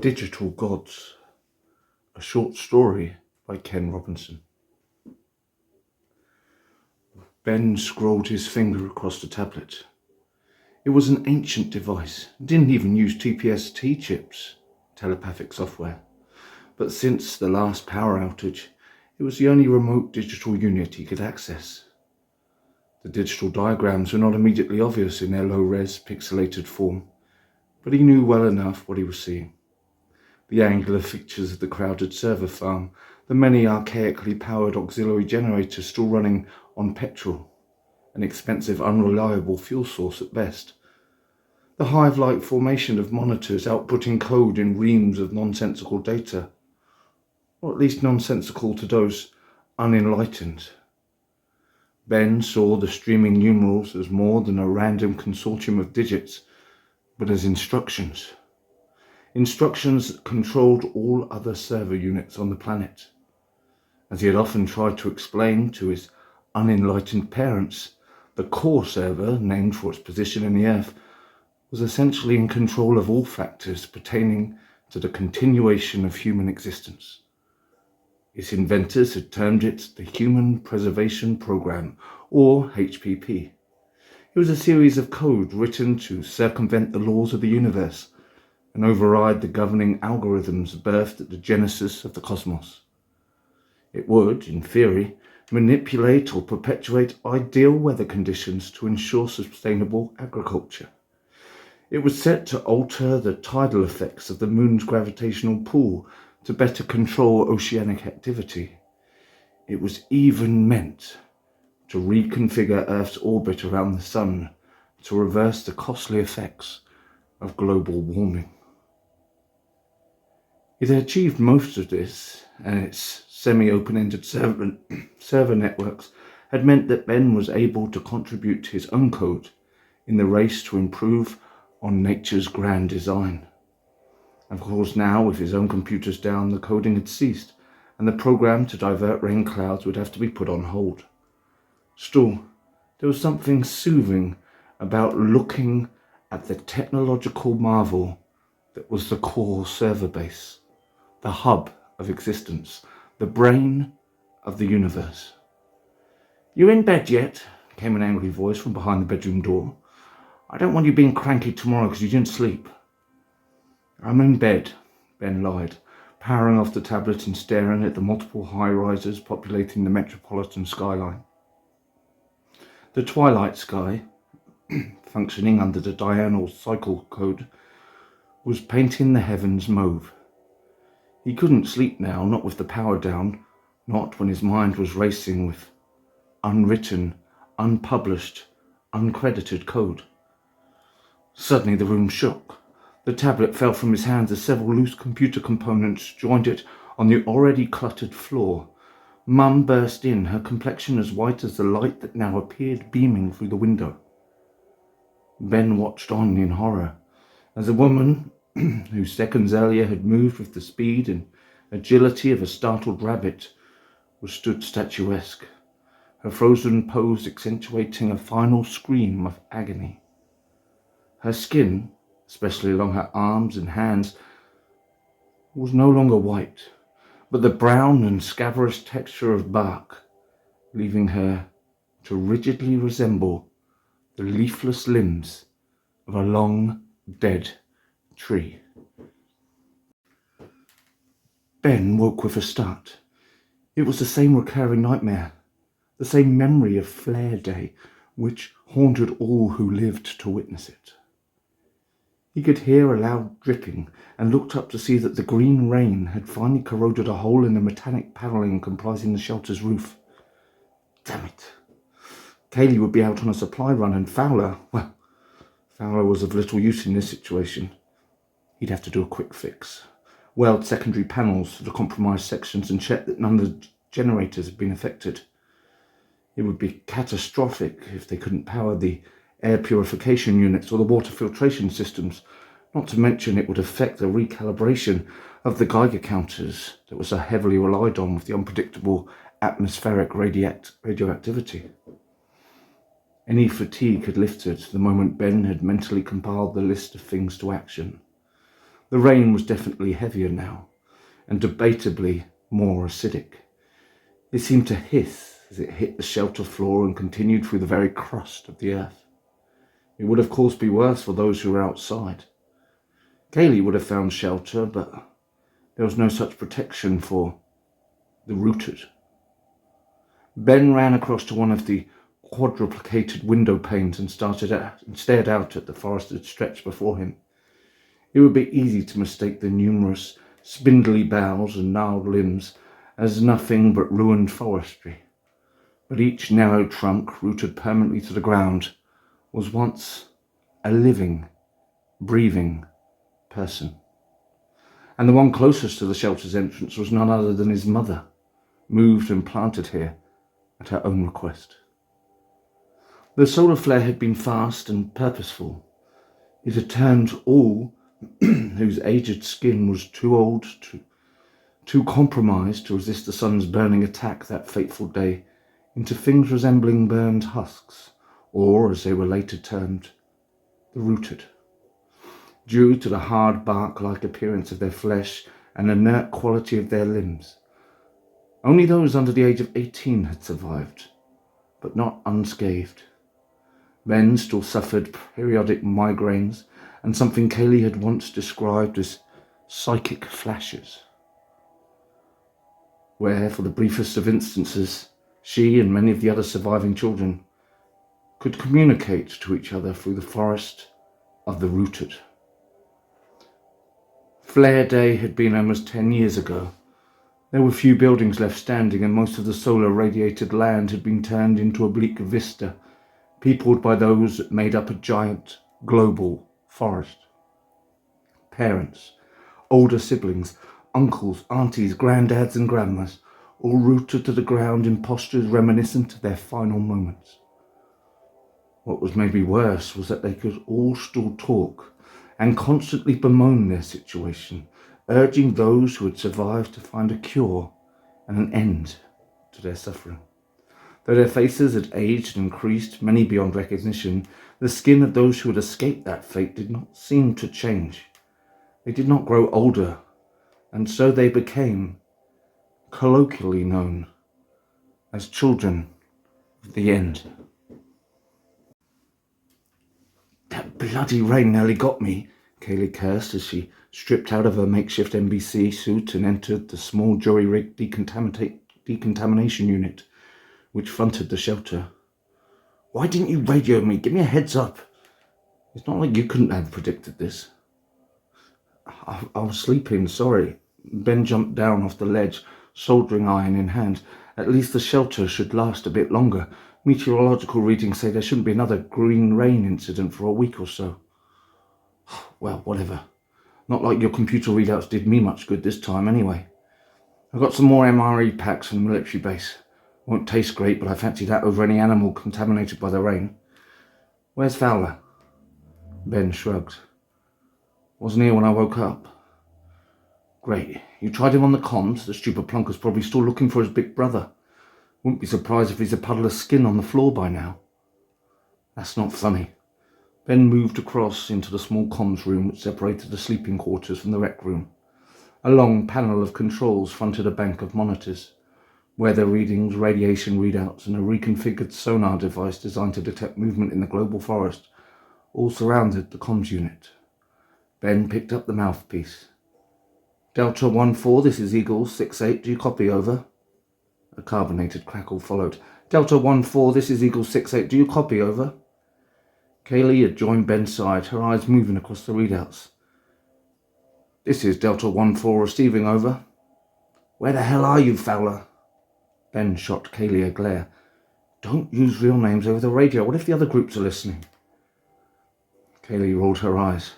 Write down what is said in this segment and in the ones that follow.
Digital Gods, a short story by Ken Robinson. Ben scrolled his finger across the tablet. It was an ancient device, didn't even use TPS-T chips, telepathic software. But since the last power outage, it was the only remote digital unit he could access. The digital diagrams were not immediately obvious in their low-res, pixelated form, but he knew well enough what he was seeing. The angular features of the crowded server farm, the many archaically powered auxiliary generators still running on petrol, an expensive, unreliable fuel source at best. The hive-like formation of monitors outputting code in reams of nonsensical data, or at least nonsensical to those unenlightened. Ben saw the streaming numerals as more than a random consortium of digits, but as instructions. Instructions that controlled all other server units on the planet. As he had often tried to explain to his unenlightened parents, the core server, named for its position in the Earth, was essentially in control of all factors pertaining to the continuation of human existence. Its inventors had termed it the Human Preservation Program, or HPP. It was a series of code written to circumvent the laws of the universe and override the governing algorithms birthed at the genesis of the cosmos. It would, in theory, manipulate or perpetuate ideal weather conditions to ensure sustainable agriculture. It was set to alter the tidal effects of the moon's gravitational pull to better control oceanic activity. It was even meant to reconfigure Earth's orbit around the sun to reverse the costly effects of global warming. It had achieved most of this, and its semi-open-ended server networks had meant that Ben was able to contribute his own code in the race to improve on nature's grand design. Of course, now, with his own computers down, the coding had ceased, and the program to divert rain clouds would have to be put on hold. Still, there was something soothing about looking at the technological marvel that was the core server base, the hub of existence, the brain of the universe. "You in bed yet?" came an angry voice from behind the bedroom door. "I don't want you being cranky tomorrow because you didn't sleep." "I'm in bed," Ben lied, powering off the tablet and staring at the multiple high-rises populating the metropolitan skyline. The twilight sky, functioning under the diurnal cycle code, was painting the heavens mauve. He couldn't sleep now, not with the power down, not when his mind was racing with unwritten, unpublished, uncredited code. Suddenly the room shook. The tablet fell from his hands as several loose computer components joined it on the already cluttered floor. Mum burst in, her complexion as white as the light that now appeared beaming through the window. Ben watched on in horror as a woman who seconds earlier had moved with the speed and agility of a startled rabbit was stood statuesque, her frozen pose accentuating a final scream of agony. Her skin, especially along her arms and hands, was no longer white, but the brown and scabrous texture of bark, leaving her to rigidly resemble the leafless limbs of a long dead tree. Ben woke with a start. It was the same recurring nightmare, the same memory of Flare Day, which haunted all who lived to witness it. He could hear a loud dripping and looked up to see that the green rain had finally corroded a hole in the metallic panelling comprising the shelter's roof. Damn it. Kaylee would be out on a supply run and Fowler was of little use in this situation. He'd have to do a quick fix. Weld secondary panels to the compromised sections and check that none of the generators had been affected. It would be catastrophic if they couldn't power the air purification units or the water filtration systems, not to mention it would affect the recalibration of the Geiger counters that was so heavily relied on with the unpredictable atmospheric radioactivity. Any fatigue had lifted the moment Ben had mentally compiled the list of things to action. The rain was definitely heavier now, and debatably more acidic. It seemed to hiss as it hit the shelter floor and continued through the very crust of the earth. It would of course be worse for those who were outside. Kaylee would have found shelter, but there was no such protection for the rooted. Ben ran across to one of the quadruplicated window panes and stared out at the forested stretch before him. It would be easy to mistake the numerous spindly boughs and gnarled limbs as nothing but ruined forestry, but each narrow trunk, rooted permanently to the ground, was once a living, breathing person. And the one closest to the shelter's entrance was none other than his mother, moved and planted here at her own request. The solar flare had been fast and purposeful. It had turned all whose aged skin was too old, too compromised to resist the sun's burning attack that fateful day, into things resembling burned husks, or, as they were later termed, the rooted. Due to the hard bark-like appearance of their flesh and inert quality of their limbs, only those under the age of 18 had survived, but not unscathed. Ben still suffered periodic migraines and something Kaylee had once described as psychic flashes, where, for the briefest of instances, she and many of the other surviving children could communicate to each other through the forest of the rooted. Flare Day had been almost 10 years ago. There were few buildings left standing, and most of the solar-radiated land had been turned into a bleak vista, peopled by those that made up a giant global forest. Parents, older siblings, uncles, aunties, granddads and grandmas, all rooted to the ground in postures reminiscent of their final moments. What was maybe worse was that they could all still talk and constantly bemoan their situation, urging those who had survived to find a cure and an end to their suffering. Though their faces had aged and creased, many beyond recognition, the skin of those who had escaped that fate did not seem to change. They did not grow older, and so they became colloquially known as children of the end. That bloody rain nearly got me, Kaylee cursed as she stripped out of her makeshift NBC suit and entered the small jury-rigged decontamination unit which fronted the shelter. Why didn't you radio me? Give me a heads up. It's not like you couldn't have predicted this. I was sleeping, sorry. Ben jumped down off the ledge, soldering iron in hand. At least the shelter should last a bit longer. Meteorological readings say there shouldn't be another green rain incident for a week or so. Well, whatever. Not like your computer readouts did me much good this time anyway. I got some more MRE packs from the military base. Won't taste great, but I fancy that over any animal contaminated by the rain. Where's Fowler? Ben shrugged. Wasn't here when I woke up. Great. You tried him on the comms? The stupid plunker's probably still looking for his big brother. Wouldn't be surprised if he's a puddle of skin on the floor by now. That's not funny. Ben moved across into the small comms room which separated the sleeping quarters from the rec room. A long panel of controls fronted a bank of monitors. Weather readings, radiation readouts, and a reconfigured sonar device designed to detect movement in the global forest all surrounded the comms unit. Ben picked up the mouthpiece. Delta 1-4, this is Eagle 6-8, do you copy, over? A carbonated crackle followed. Delta 1-4, this is Eagle 6-8, do you copy, over? Kaylee had joined Ben's side, her eyes moving across the readouts. This is Delta 1-4 receiving, over. Where the hell are you, Fowler? Ben shot Kaylee a glare. Don't use real names over the radio. What if the other groups are listening? Kaylee rolled her eyes.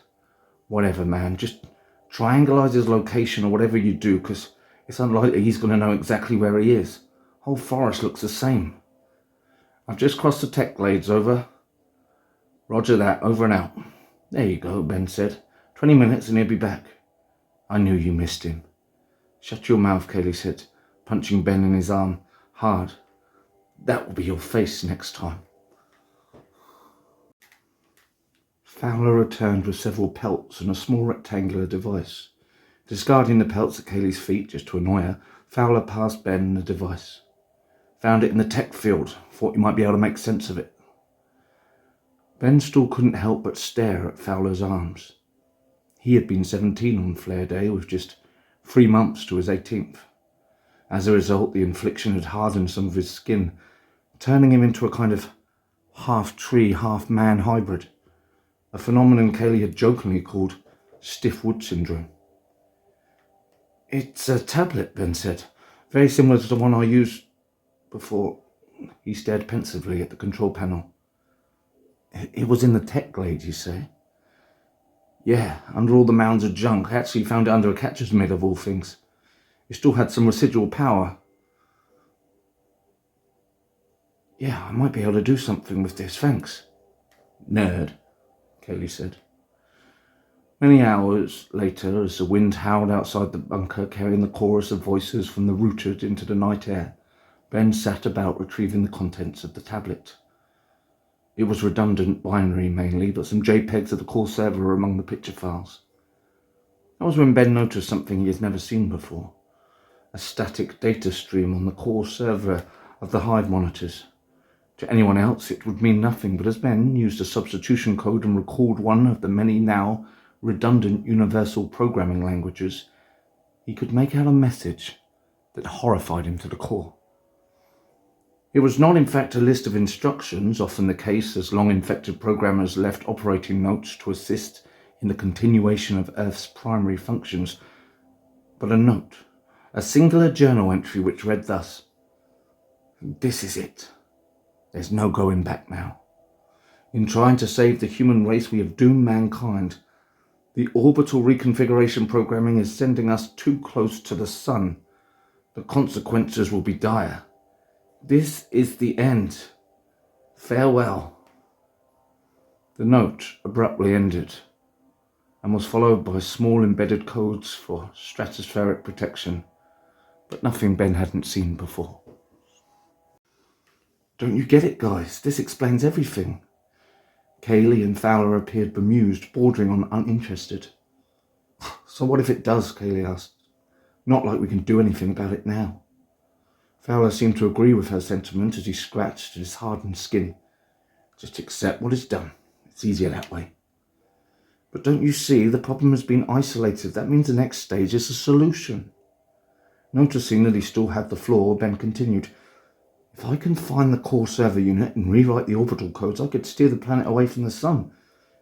Whatever, man. Just triangulise his location or whatever you do, because it's unlikely he's going to know exactly where he is. Whole forest looks the same. I've just crossed the tech glades, over. Roger that, over and out. There you go, Ben said. 20 minutes and he'll be back. I knew you missed him. Shut your mouth, Kaylee said, punching Ben in his arm hard. That will be your face next time. Fowler returned with several pelts and a small rectangular device. Discarding the pelts at Kaylee's feet just to annoy her, Fowler passed Ben the device. Found it in the tech field. Thought you might be able to make sense of it. Ben still couldn't help but stare at Fowler's arms. He had been 17 on Flare Day, with just 3 months to his 18th. As a result, the infliction had hardened some of his skin, turning him into a kind of half-tree, half-man hybrid, a phenomenon Kaylee had jokingly called stiff wood syndrome. "It's a tablet," Ben said, "very similar to the one I used before." He stared pensively at the control panel. "It was in the tech glade, you say?" "Yeah, under all the mounds of junk. I actually found it under a catcher's mitt, of all things. It still had some residual power. Yeah, I might be able to do something with this, thanks." "Nerd," Kaylee said. Many hours later, as the wind howled outside the bunker, carrying the chorus of voices from the rooted into the night air, Ben sat about retrieving the contents of the tablet. It was redundant binary mainly, but some JPEGs of the core server were among the picture files. That was when Ben noticed something he had never seen before: a static data stream on the core server of the Hive monitors. To anyone else it would mean nothing, but as Ben used a substitution code and recalled one of the many now redundant universal programming languages, he could make out a message that horrified him to the core. It was not in fact a list of instructions, often the case as long-infected programmers left operating notes to assist in the continuation of Earth's primary functions, but a note, a singular journal entry which read thus: "This is it. There's no going back now. In trying to save the human race, we have doomed mankind. The orbital reconfiguration programming is sending us too close to the sun. The consequences will be dire. This is the end. Farewell." The note abruptly ended and was followed by small embedded codes for stratospheric protection, but nothing Ben hadn't seen before. "Don't you get it, guys? This explains everything." Kaylee and Fowler appeared bemused, bordering on uninterested. "So what if it does?" Kaylee asked. "Not like we can do anything about it now." Fowler seemed to agree with her sentiment as he scratched at his hardened skin. "Just accept what is done. It's easier that way." "But don't you see, the problem has been isolated. That means the next stage is a solution." Noticing that he still had the floor, Ben continued, "If I can find the core server unit and rewrite the orbital codes, I could steer the planet away from the sun.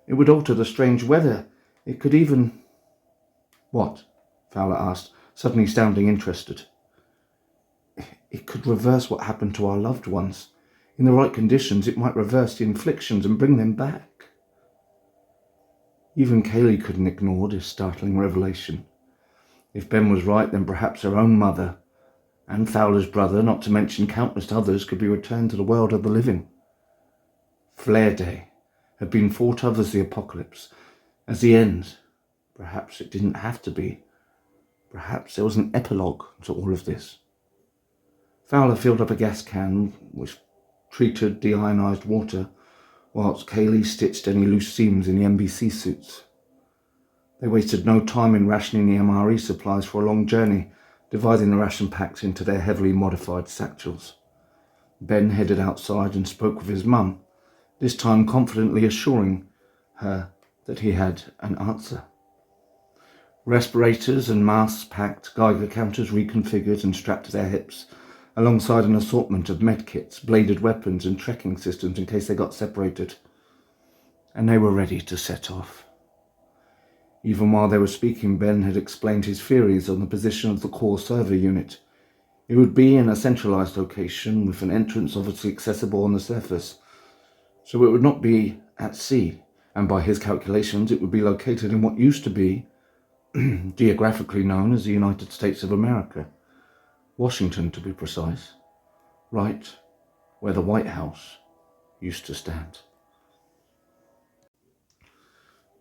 It would alter the strange weather. It could even..." "What?" Fowler asked, suddenly sounding interested. "It could reverse what happened to our loved ones. In the right conditions, it might reverse the inflictions and bring them back." Even Kaylee couldn't ignore this startling revelation. If Ben was right, then perhaps her own mother and Fowler's brother, not to mention countless others, could be returned to the world of the living. Flare Day had been thought of as the apocalypse, as the end. Perhaps it didn't have to be. Perhaps there was an epilogue to all of this. Fowler filled up a gas can with treated deionized water, whilst Kaylee stitched any loose seams in the NBC suits. They wasted no time in rationing the MRE supplies for a long journey, dividing the ration packs into their heavily modified satchels. Ben headed outside and spoke with his mum, this time confidently assuring her that he had an answer. Respirators and masks packed, Geiger counters reconfigured and strapped to their hips, alongside an assortment of medkits, bladed weapons and trekking systems in case they got separated. And they were ready to set off. Even while they were speaking, Ben had explained his theories on the position of the core server unit. It would be in a centralized location, with an entrance obviously accessible on the surface, so it would not be at sea, and by his calculations it would be located in what used to be geographically known as the United States of America, Washington to be precise, right where the White House used to stand.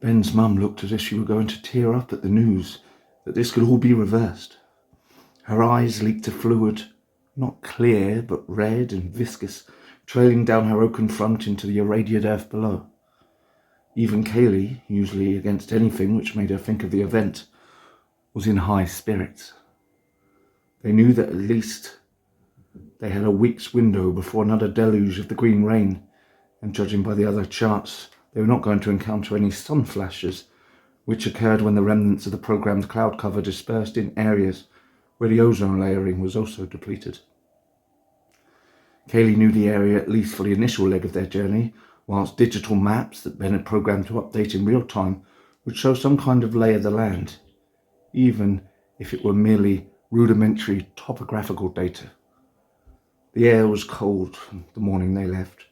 Ben's mum looked as if she were going to tear up at the news that this could all be reversed. Her eyes leaked a fluid, not clear but red and viscous, trailing down her oaken front into the irradiated earth below. Even Kaylee, usually against anything which made her think of the event, was in high spirits. They knew that at least they had a week's window before another deluge of the green rain, and judging by the other charts, they were not going to encounter any sun flashes, which occurred when the remnants of the programmed cloud cover dispersed in areas where the ozone layering was also depleted. Kaylee knew the area at least for the initial leg of their journey, whilst digital maps that Ben had programmed to update in real time would show some kind of lay of the land, even if it were merely rudimentary topographical data. The air was cold the morning they left.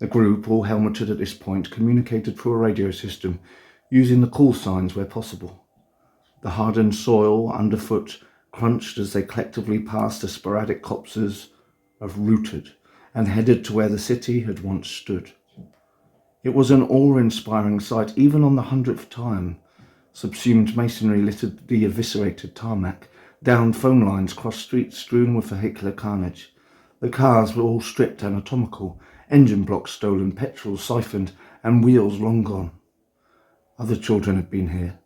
The group, all helmeted at this point, communicated through a radio system, using the call signs where possible. The hardened soil underfoot crunched as they collectively passed the sporadic copses of rooted and headed to where the city had once stood. It was an awe-inspiring sight, even on the 100th time. Subsumed masonry littered the eviscerated tarmac. Downed phone lines crossed streets strewn with vehicular carnage. The cars were all stripped anatomical, engine blocks stolen, petrol siphoned, and wheels long gone. Other children had been here,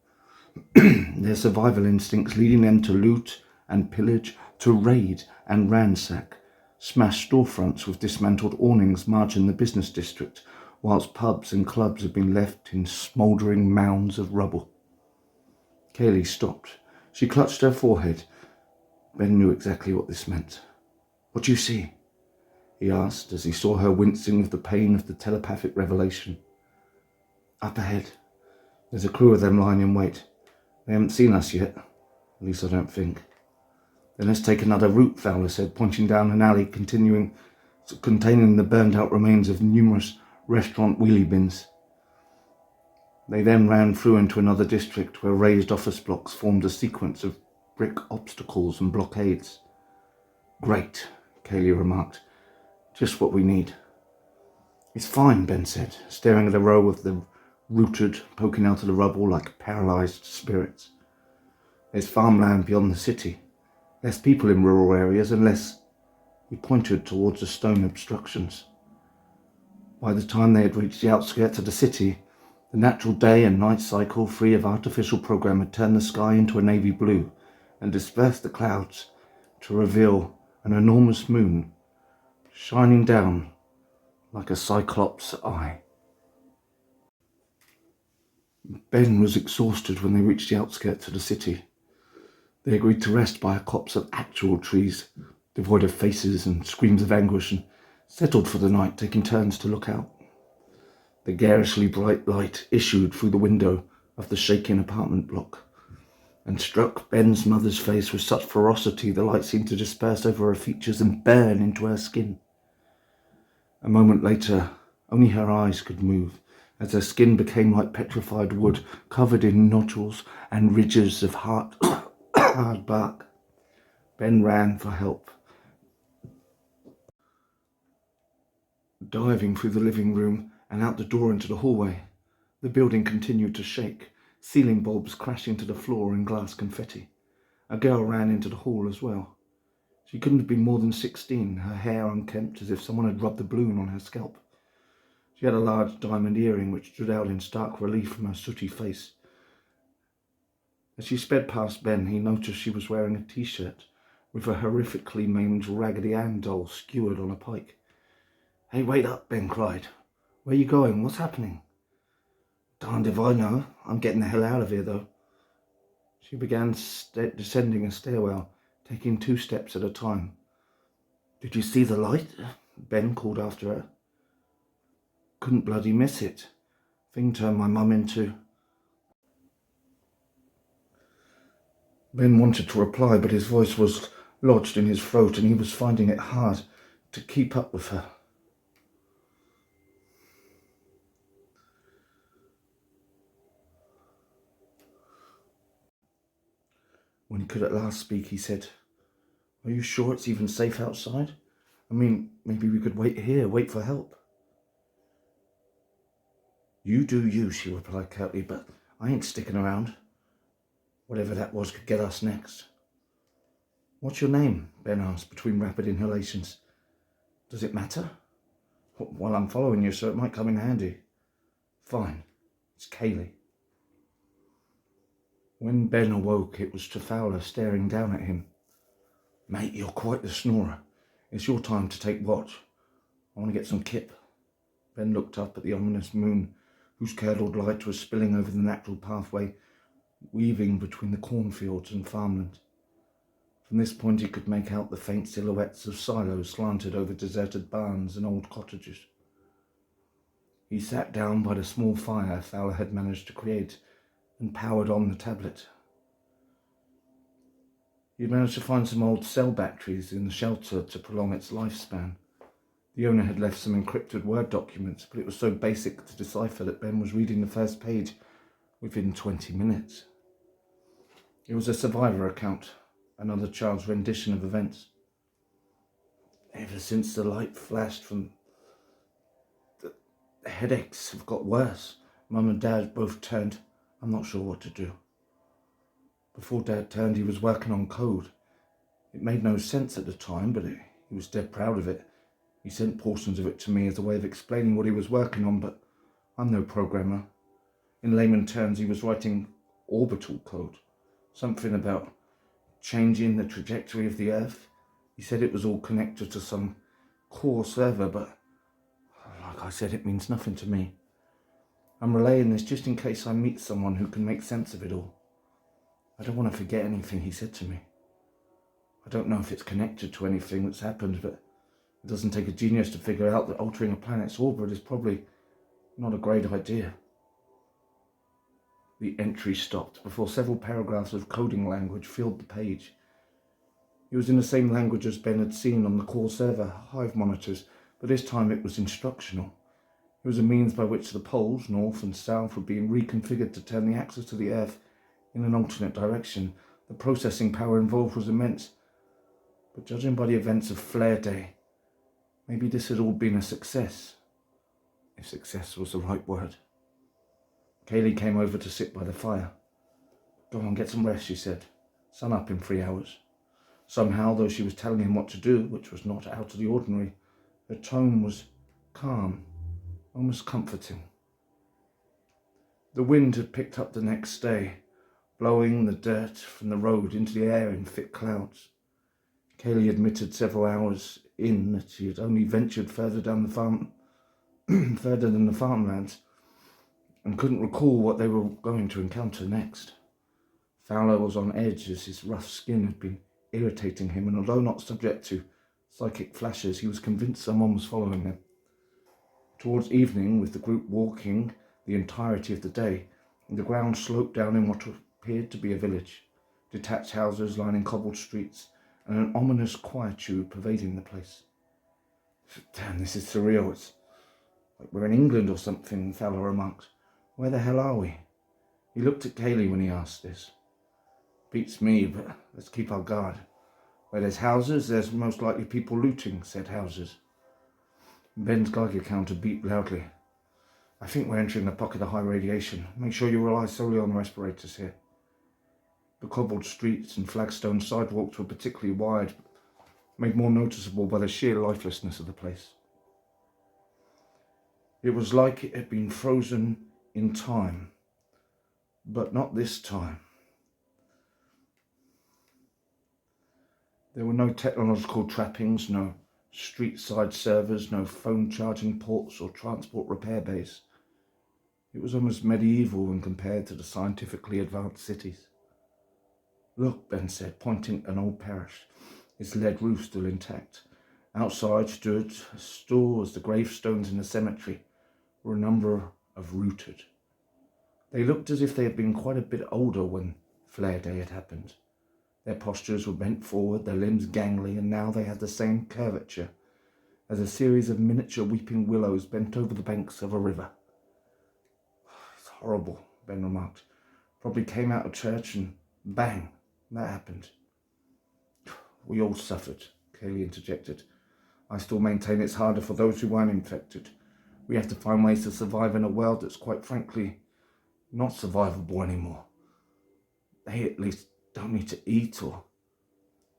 their survival instincts leading them to loot and pillage, to raid and ransack, smash storefronts with dismantled awnings margin the business district, whilst pubs and clubs had been left in smouldering mounds of rubble. Kaylee stopped. She clutched her forehead. Ben knew exactly what this meant. "What do you see?" he asked as he saw her wincing with the pain of the telepathic revelation. "Up ahead. There's a crew of them lying in wait. They haven't seen us yet. At least I don't think." "Then let's take another route," Fowler said, pointing down an alley containing the burned-out remains of numerous restaurant wheelie bins. They then ran through into another district where raised office blocks formed a sequence of brick obstacles and blockades. "Great," Kaylee remarked. "Just what we need." "It's fine," Ben said, staring at a row of the rooted, poking out of the rubble like paralysed spirits. "There's farmland beyond the city. Less people in rural areas and less..." He pointed towards the stone obstructions. By the time they had reached the outskirts of the city, the natural day and night cycle, free of artificial program, had turned the sky into a navy blue and dispersed the clouds to reveal an enormous moon shining down like a cyclops' eye. Ben was exhausted when they reached the outskirts of the city. They agreed to rest by a copse of actual trees, devoid of faces and screams of anguish, and settled for the night, taking turns to look out. The garishly bright light issued through the window of the shaking apartment block and struck Ben's mother's face with such ferocity the light seemed to disperse over her features and burn into her skin. A moment later, only her eyes could move, as her skin became like petrified wood, covered in nodules and ridges of hard bark. Ben ran for help. Diving through the living room and out the door into the hallway, the building continued to shake, ceiling bulbs crashing to the floor and glass confetti. A girl ran into the hall as well. She couldn't have been more than 16, her hair unkempt as if someone had rubbed a balloon on her scalp. She had a large diamond earring which stood out in stark relief from her sooty face. As she sped past Ben, he noticed she was wearing a t-shirt with a horrifically maimed Raggedy Ann doll skewered on a pike. "Hey, wait up," Ben cried. "Where are you going? What's happening?" "Darned if I know. I'm getting the hell out of here, though." She began descending a stairwell, taking 2 steps at a time. "Did you see the light?" Ben called after her. "Couldn't bloody miss it. Thing turned my mum into..." Ben wanted to reply, but his voice was lodged in his throat and he was finding it hard to keep up with her. When he could at last speak, he said, "Are you sure it's even safe outside? I mean, maybe we could wait here, wait for help." "You do you," she replied curtly, "but I ain't sticking around. Whatever that was could get us next." "What's your name?" Ben asked between rapid inhalations. "Does it matter?" "Well, I'm following you, so it might come in handy." "Fine. It's Kaylee. When Ben awoke, it was to Fowler staring down at him. Mate, you're quite the snorer. It's your time to take watch. I want to get some kip. Ben looked up at the ominous moon, whose curdled light was spilling over the natural pathway, weaving between the cornfields and farmland. From this point he could make out the faint silhouettes of silos slanted over deserted barns and old cottages. He sat down by the small fire Fowler had managed to create and powered on the tablet. He had managed to find some old cell batteries in the shelter to prolong its lifespan. The owner had left some encrypted Word documents, but it was so basic to decipher that Ben was reading the first page within 20 minutes. It was a survivor account, another child's rendition of events. Ever since the light flashed from the headaches have got worse. Mum and Dad both turned. I'm not sure what to do. Before Dad turned, he was working on code. It made no sense at the time, but he was dead proud of it. He sent portions of it to me as a way of explaining what he was working on, but I'm no programmer. In layman terms, he was writing orbital code. Something about changing the trajectory of the Earth. He said it was all connected to some core server, but like I said, it means nothing to me. I'm relaying this just in case I meet someone who can make sense of it all. I don't want to forget anything he said to me. I don't know if it's connected to anything that's happened, but it doesn't take a genius to figure out that altering a planet's orbit is probably not a great idea. The entry stopped before several paragraphs of coding language filled the page. It was in the same language as Ben had seen on the core server hive monitors, but this time it was instructional. It was a means by which the poles, north and south, were being reconfigured to turn the axis of the Earth in an alternate direction. The processing power involved was immense, but judging by the events of Flare Day, maybe this had all been a success, if success was the right word. Kaylee came over to sit by the fire. Go on, get some rest, she said. Sun up in 3 hours. Somehow, though she was telling him what to do, which was not out of the ordinary, her tone was calm, almost comforting. The wind had picked up the next day, blowing the dirt from the road into the air in thick clouds. Kaylee admitted several hours in that she had only ventured further down the farm, further than the farmlands, and couldn't recall what they were going to encounter next. Fowler was on edge as his rough skin had been irritating him, and although not subject to psychic flashes, he was convinced someone was following him. Towards evening, with the group walking the entirety of the day, the ground sloped down in what appeared to be a village, detached houses lining cobbled streets, and an ominous quietude pervading the place. Damn, this is surreal. It's like we're in England or something, Fowler remarked. Where the hell are we? He looked at Kaylee when he asked this. Beats me, but let's keep our guard. Where there's houses, there's most likely people looting, said houses. Ben's Geiger counter beeped loudly. I think we're entering a pocket of high radiation. Make sure you rely solely on the respirators here. The cobbled streets and flagstone sidewalks were particularly wide, made more noticeable by the sheer lifelessness of the place. It was like it had been frozen in time, but not this time. There were no technological trappings, no street-side servers, no phone charging ports or transport repair bays. It was almost medieval when compared to the scientifically advanced cities. Look, Ben said, pointing at an old parish, its lead roof still intact. Outside stood, as tall as the gravestones in the cemetery, were a number of rooted. They looked as if they had been quite a bit older when Flare Day had happened. Their postures were bent forward, their limbs gangly, and now they had the same curvature as a series of miniature weeping willows bent over the banks of a river. It's horrible, Ben remarked. Probably came out of church and bang, that happened. We all suffered, Kaylee interjected. I still maintain it's harder for those who weren't infected. We have to find ways to survive in a world that's quite frankly not survivable anymore. They at least don't need to eat or...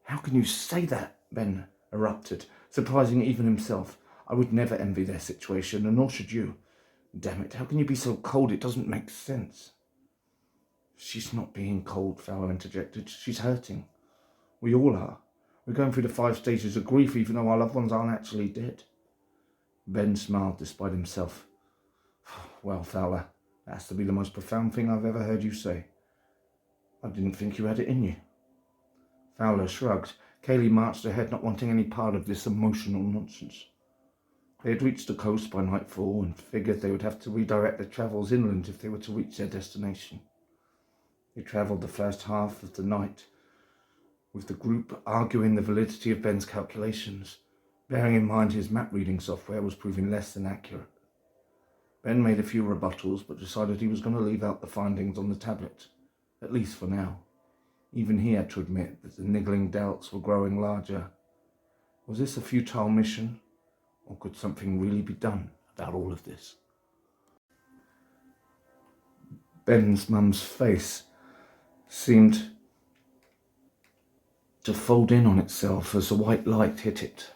How can you say that? Ben erupted, surprising even himself. I would never envy their situation, and nor should you. Damn it, how can you be so cold? It doesn't make sense. She's not being cold, Fowler interjected. She's hurting. We all are. We're going through the 5 stages of grief even though our loved ones aren't actually dead. Ben smiled despite himself. Well, Fowler, that has to be the most profound thing I've ever heard you say. I didn't think you had it in you. Fowler shrugged. Kaylee marched ahead, not wanting any part of this emotional nonsense. They had reached the coast by nightfall and figured they would have to redirect their travels inland if they were to reach their destination. They travelled the first half of the night, with the group arguing the validity of Ben's calculations, bearing in mind his map-reading software was proving less than accurate. Ben made a few rebuttals, but decided he was going to leave out the findings on the tablet, at least for now. Even he had to admit that the niggling doubts were growing larger. Was this a futile mission, or could something really be done about all of this? Ben's mum's face seemed to fold in on itself as a white light hit it.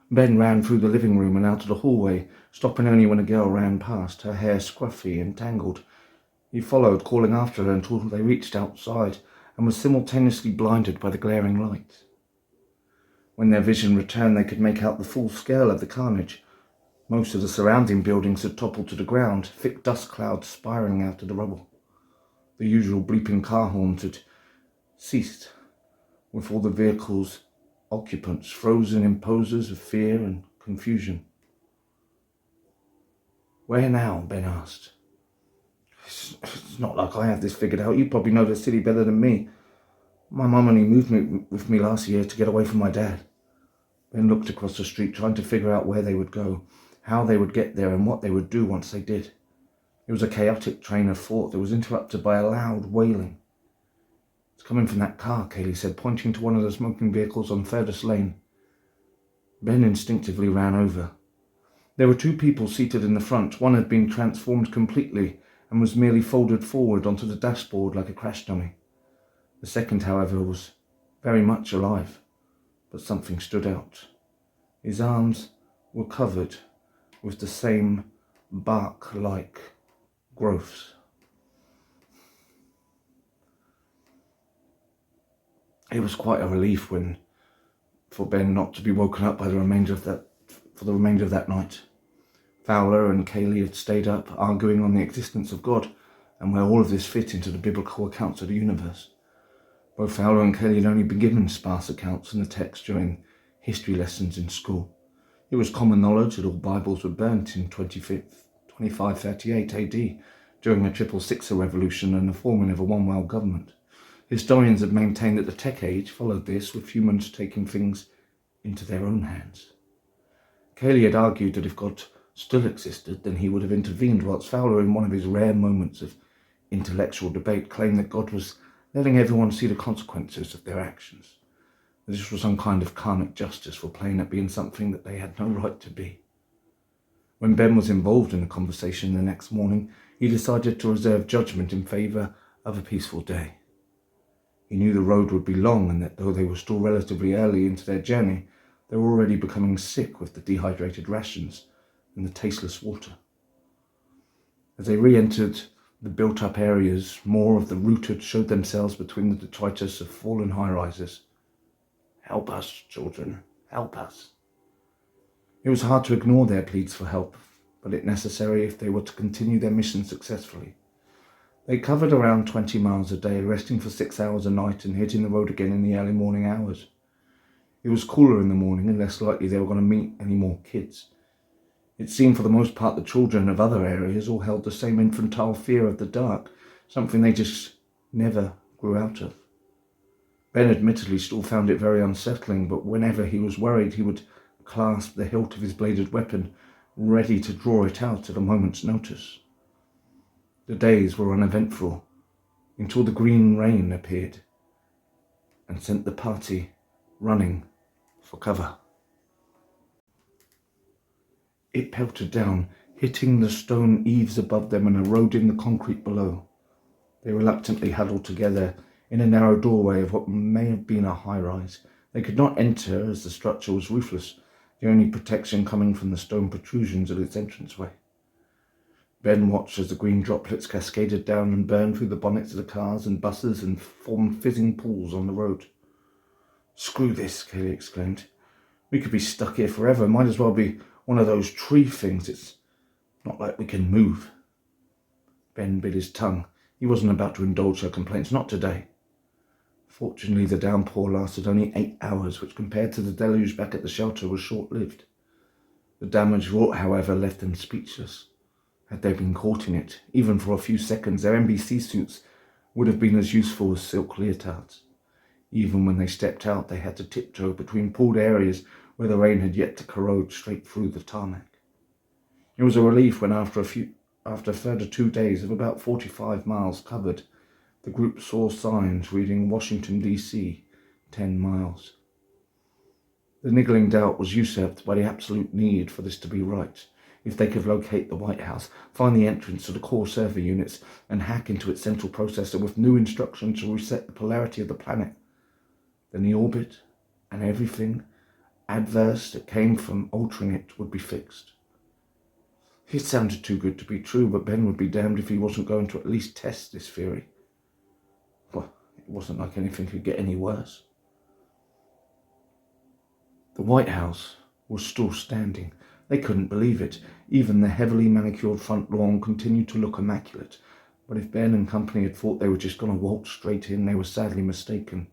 Ben ran through the living room and out of the hallway, stopping only when a girl ran past, her hair scruffy and tangled. He followed, calling after her until they reached outside, and was simultaneously blinded by the glaring light. When their vision returned, they could make out the full scale of the carnage. Most of the surrounding buildings had toppled to the ground, thick dust clouds spiraling out of the rubble. The usual bleeping car horns had ceased, with all the vehicles' occupants frozen in poses of fear and confusion. Where now? Ben asked. It's not like I have this figured out. You probably know the city better than me. My mum only moved with me last year to get away from my dad. Ben looked across the street, trying to figure out where they would go, how they would get there, and what they would do once they did. It was a chaotic train of thought that was interrupted by a loud wailing. It's coming from that car, Kaylee said, pointing to one of the smoking vehicles on furthest lane. Ben instinctively ran over. There were 2 people seated in the front. One had been transformed completely and was merely folded forward onto the dashboard like a crash dummy. The second, however, was very much alive, but something stood out. His arms were covered with the same bark-like growths. It was quite a relief for Ben not to be woken up by the remainder of that night. Fowler and Kaylee had stayed up, arguing on the existence of God and where all of this fit into the biblical accounts of the universe. Both Fowler and Kaylee had only been given sparse accounts in the text during history lessons in school. It was common knowledge that all Bibles were burnt in 2538 AD during the Triple Sixer Revolution and the forming of a one-world government. Historians have maintained that the Tech Age followed this, with humans taking things into their own hands. Kaylee had argued that if God still existed, then he would have intervened, whilst Fowler, in one of his rare moments of intellectual debate, claimed that God was letting everyone see the consequences of their actions. This was some kind of karmic justice for playing at being something that they had no right to be. When Ben was involved in the conversation the next morning, he decided to reserve judgment in favour of a peaceful day. He knew the road would be long, and that though they were still relatively early into their journey, they were already becoming sick with the dehydrated rations and the tasteless water. As they re-entered the built-up areas, more of the rooted showed themselves between the detritus of fallen high-rises. "Help us, children, help us." It was hard to ignore their pleas for help, but it necessary if they were to continue their mission successfully. They covered around 20 miles a day, resting for 6 hours a night and hitting the road again in the early morning hours. It was cooler in the morning and less likely they were going to meet any more kids. It seemed for the most part the children of other areas all held the same infantile fear of the dark, something they just never grew out of. Ben admittedly still found it very unsettling, but whenever he was worried he would clasp the hilt of his bladed weapon, ready to draw it out at a moment's notice. The days were uneventful until the green rain appeared and sent the party running for cover. It pelted down, hitting the stone eaves above them and eroding the concrete below. They reluctantly huddled together in a narrow doorway of what may have been a high-rise. They could not enter as the structure was roofless, the only protection coming from the stone protrusions at its entranceway. Ben watched as the green droplets cascaded down and burned through the bonnets of the cars and buses and formed fizzing pools on the road. "Screw this," Kaylee exclaimed. "We could be stuck here forever. Might as well be one of those tree things. It's not like we can move." Ben bit his tongue. He wasn't about to indulge her complaints, not today. Fortunately, the downpour lasted only 8 hours, which compared to the deluge back at the shelter was short-lived. The damage wrought, however, left them speechless. Had they been caught in it, even for a few seconds, their NBC suits would have been as useful as silk leotards. Even when they stepped out, they had to tiptoe between pooled areas where the rain had yet to corrode straight through the tarmac. It was a relief when, after a further 2 days of about 45 miles covered, the group saw signs reading Washington, D.C., 10 miles. The niggling doubt was usurped by the absolute need for this to be right. If they could locate the White House, find the entrance to the core server units, and hack into its central processor with new instructions to reset the polarity of the planet, then the orbit and everything adverse that came from altering it would be fixed. It sounded too good to be true, but Ben would be damned if he wasn't going to at least test this theory. Well, it wasn't like anything could get any worse. The White House was still standing. They couldn't believe it. Even the heavily manicured front lawn continued to look immaculate. But if Ben and company had thought they were just going to waltz straight in, they were sadly mistaken.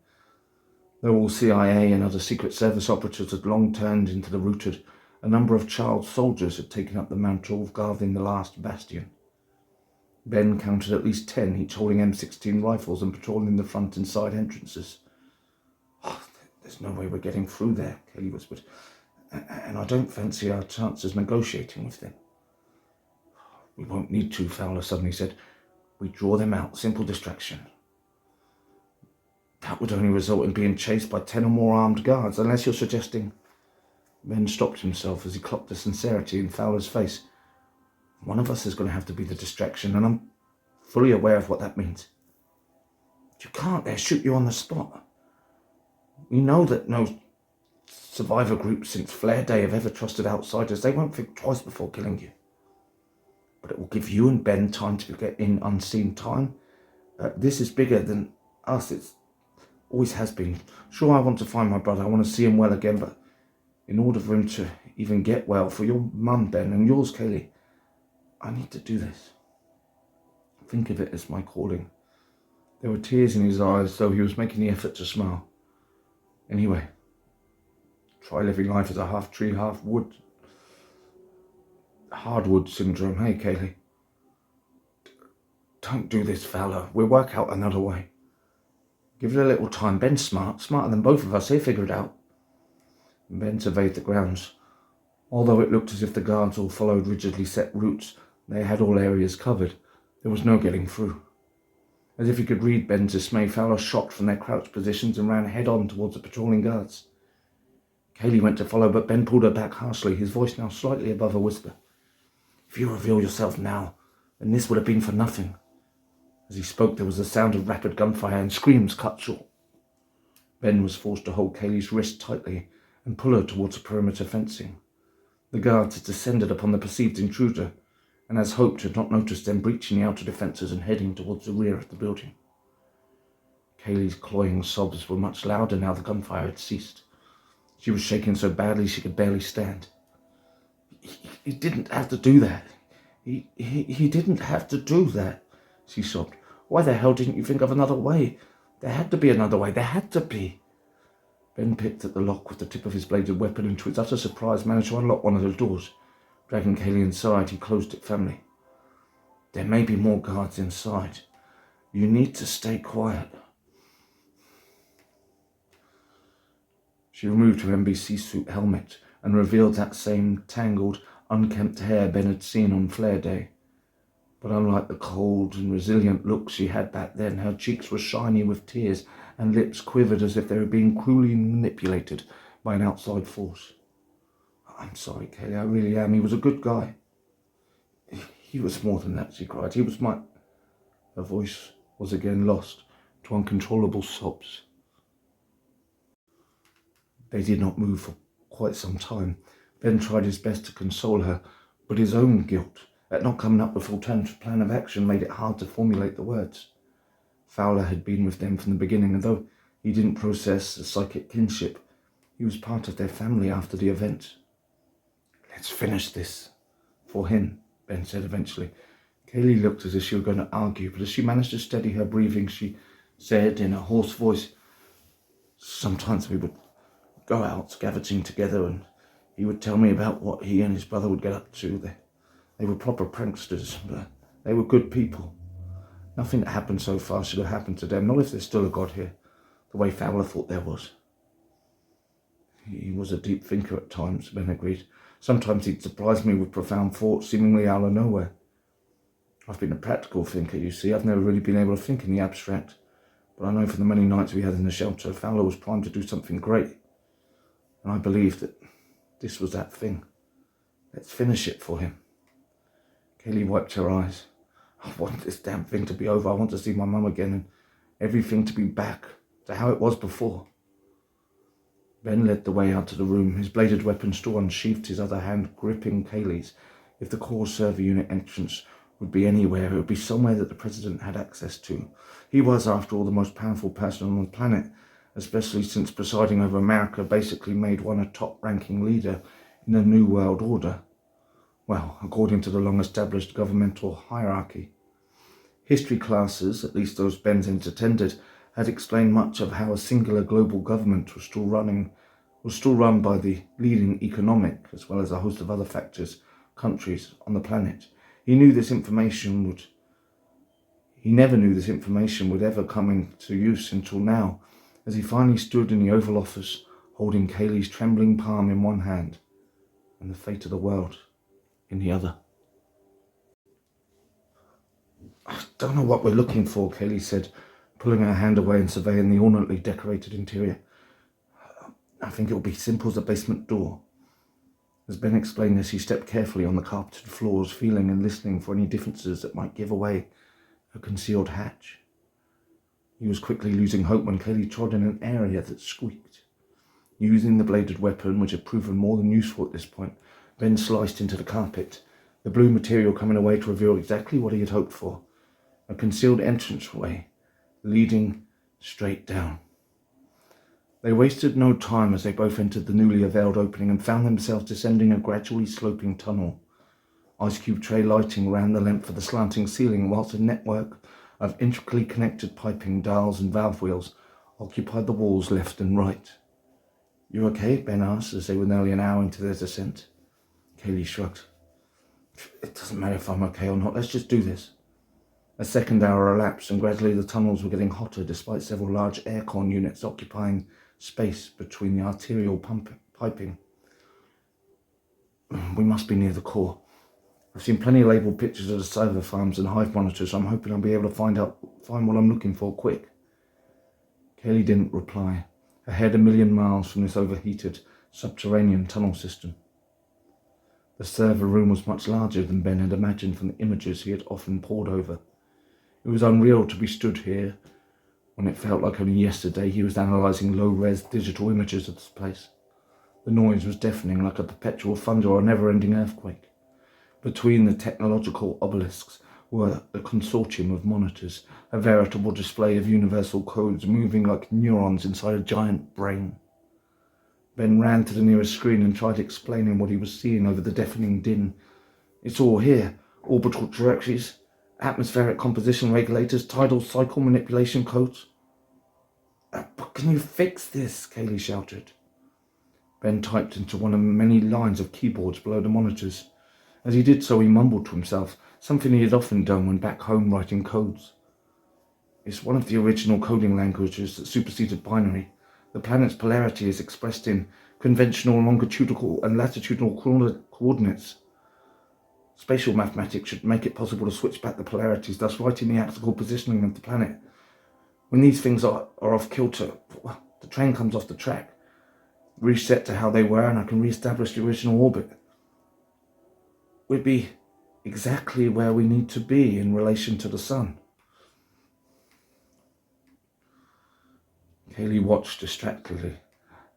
Though all CIA and other Secret Service operatives had long turned into the rooted, a number of child soldiers had taken up the mantle of guarding the last bastion. Ben counted at least 10, each holding M16 rifles and patrolling the front and side entrances. "Oh, there's no way we're getting through there," Kelly whispered. "And I don't fancy our chances negotiating with them." "We won't need to," Fowler suddenly said. "We draw them out, simple distraction." "That would only result in being chased by 10 or more armed guards, unless you're suggesting..." Ben stopped himself as he clocked the sincerity in Fowler's face. "One of us is going to have to be the distraction, and I'm fully aware of what that means." "You can't. They'll shoot you on the spot. We know that no survivor group since Flare Day have ever trusted outsiders. They won't think twice before killing you. But it will give you and Ben time to get in unseen time. This is bigger than us. It always has been. Sure, I want to find my brother. I want to see him well again, but in order for him to even get well, for your mum, Ben, and yours, Kaylee, I need to do this. Think of it as my calling." There were tears in his eyes, though he was making the effort to smile. "Anyway, try living life as a half-tree, half-wood. Hardwood syndrome, hey, Kaylee?" "Don't do this, Fowler. We'll work out another way." "Give it a little time. Ben's smarter than both of us. He'll figure it out." Ben surveyed the grounds. Although it looked as if the guards all followed rigidly set routes, they had all areas covered. There was no getting through. As if he could read Ben's dismay, Fowler shot from their crouched positions and ran head-on towards the patrolling guards. Kaylee went to follow, but Ben pulled her back harshly, his voice now slightly above a whisper. "If you reveal yourself now, then this would have been for nothing." As he spoke, there was the sound of rapid gunfire and screams cut short. Ben was forced to hold Kaylee's wrist tightly and pull her towards the perimeter fencing. The guards had descended upon the perceived intruder, and as hoped had not noticed them breaching the outer defences and heading towards the rear of the building. Kaylee's cloying sobs were much louder now the gunfire had ceased. She was shaking so badly she could barely stand. He didn't have to do that. He didn't have to do that," she sobbed. "Why the hell didn't you think of another way? There had to be another way. There had to be." Ben picked at the lock with the tip of his bladed weapon and to his utter surprise managed to unlock one of the doors. Dragging Kaylee inside, he closed it firmly. "There may be more guards inside. You need to stay quiet." She removed her NBC suit helmet and revealed that same tangled, unkempt hair Ben had seen on Flare Day. But unlike the cold and resilient look she had back then, her cheeks were shiny with tears and lips quivered as if they were being cruelly manipulated by an outside force. "I'm sorry, Kaylee, I really am. He was a good guy." He was more than that," she cried. "He was my..." Her voice was again lost to uncontrollable sobs. They did not move for quite some time. Ben tried his best to console her, but his own guilt that not coming up with a full-term plan of action made it hard to formulate the words. Fowler had been with them from the beginning, and though he didn't process a psychic kinship, he was part of their family after the event. "Let's finish this for him," Ben said eventually. Kaylee looked as if she were going to argue, but as she managed to steady her breathing, she said in a hoarse voice, "Sometimes we would go out scavenging together, and he would tell me about what he and his brother would get up to. They were proper pranksters, but they were good people. Nothing that happened so far should have happened to them, not if there's still a God here, the way Fowler thought there was." "He was a deep thinker at times," Ben agreed. "Sometimes he'd surprise me with profound thoughts, seemingly out of nowhere. I've been a practical thinker, you see. I've never really been able to think in the abstract. But I know from the many nights we had in the shelter, Fowler was primed to do something great. And I believe that this was that thing. Let's finish it for him." Kaylee wiped her eyes. "I want this damn thing to be over. I want to see my mum again and everything to be back to how it was before." Ben led the way out to the room, his bladed weapon still unsheathed, his other hand gripping Kaylee's. If the core server unit entrance would be anywhere, it would be somewhere that the president had access to. He was, after all, the most powerful person on the planet, especially since presiding over America basically made one a top-ranking leader in the New World Order. Well, according to the long-established governmental hierarchy. History classes, at least those Ben's attended, had explained much of how a singular global government was still run by the leading economic, as well as a host of other factors, countries on the planet. He never knew this information would ever come into use until now, as he finally stood in the Oval Office, holding Kaylee's trembling palm in one hand and the fate of the world in the other. "I don't know what we're looking for," Kaylee said, pulling her hand away and surveying the ornately decorated interior. "I think it will be simple as a basement door." As Ben explained this, he stepped carefully on the carpeted floors, feeling and listening for any differences that might give away a concealed hatch. He was quickly losing hope when Kaylee trod in an area that squeaked. Using the bladed weapon, which had proven more than useful at this point, Ben sliced into the carpet, the blue material coming away to reveal exactly what he had hoped for, a concealed entranceway leading straight down. They wasted no time as they both entered the newly unveiled opening and found themselves descending a gradually sloping tunnel. Ice cube tray lighting ran the length of the slanting ceiling, whilst a network of intricately connected piping, dials and valve wheels occupied the walls left and right. "You okay?" Ben asked as they were nearly an hour into their descent. Kaylee shrugged. "It doesn't matter if I'm okay or not. Let's just do this." A second hour elapsed, and gradually the tunnels were getting hotter, despite several large aircon units occupying space between the arterial piping. "We must be near the core. I've seen plenty of labelled pictures of the server farms and hive monitors, so I'm hoping I'll be able to find what I'm looking for quick." Kaylee didn't reply, her head a million miles from this overheated subterranean tunnel system. The server room was much larger than Ben had imagined from the images he had often pored over. It was unreal to be stood here when it felt like only yesterday he was analysing low-res digital images of this place. The noise was deafening, like a perpetual thunder or a never-ending earthquake. Between the technological obelisks were a consortium of monitors, a veritable display of universal codes moving like neurons inside a giant brain. Ben ran to the nearest screen and tried explaining what he was seeing over the deafening din. "It's all here. Orbital trajectories, atmospheric composition regulators, tidal cycle manipulation codes." "But can you fix this?" Kaylee shouted. Ben typed into one of many lines of keyboards below the monitors. As he did so, he mumbled to himself, something he had often done when back home writing codes. "It's one of the original coding languages that superseded binary. The planet's polarity is expressed in conventional longitudinal and latitudinal coordinates. Spatial mathematics should make it possible to switch back the polarities, thus writing the axial positioning of the planet. When these things are off kilter, well, the train comes off the track, reset to how they were, and I can re-establish the original orbit. We'd be exactly where we need to be in relation to the sun." Kaylee watched distractedly,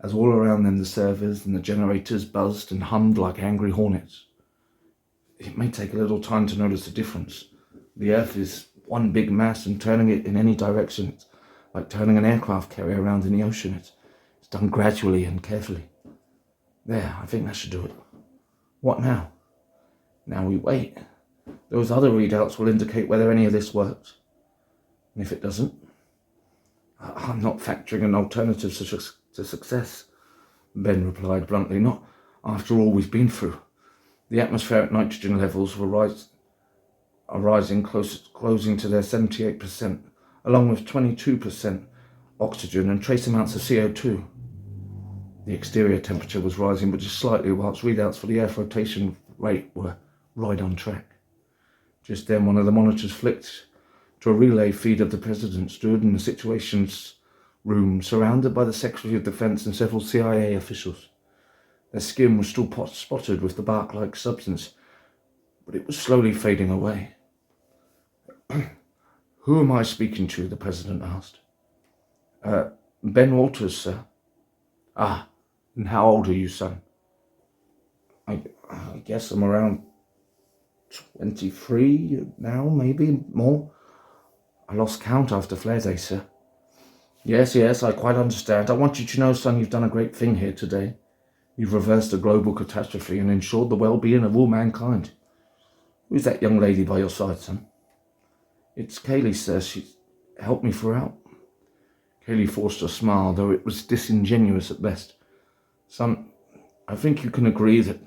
as all around them the servers and the generators buzzed and hummed like angry hornets. it may take a little time to notice the difference. The Earth is one big mass, and turning it in any direction, it's like turning an aircraft carrier around in the ocean. It's done gradually and carefully. There, I think that should do it. What now? Now we wait. Those other readouts will indicate whether any of this works. And if it doesn't, I'm not factoring an alternative to success, Ben replied bluntly. Not after all we've been through. The atmospheric nitrogen levels are rising closing to their 78%, along with 22% oxygen and trace amounts of CO2. The exterior temperature was rising, but just slightly, whilst readouts for the Earth rotation rate were right on track. Just then, one of the monitors flicked to a relay feed of the President stood in the Situations Room, surrounded by the Secretary of Defense and several CIA officials. Their skin was still spotted with the bark-like substance, but it was slowly fading away. Who am I speaking to? The President asked. Ben Walters, sir. Ah, and how old are you, son? I guess I'm around 23 now, maybe more. I lost count after Flare Day, sir. Yes, I quite understand. I want you to know, son, you've done a great thing here today. You've reversed a global catastrophe and ensured the well-being of all mankind. Who's that young lady by your side, son? It's Kaylee, sir. She helped me throughout. Kaylee forced a smile, though it was disingenuous at best. Son, I think you can agree that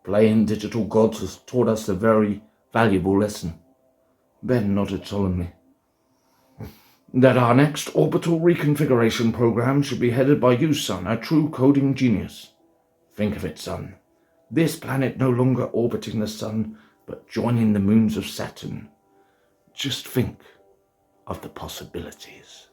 playing digital gods has taught us a very valuable lesson. Ben nodded solemnly. That our next orbital reconfiguration program should be headed by you, son, a true coding genius. Think of it, son. This planet no longer orbiting the sun, but joining the moons of Saturn. Just think of the possibilities.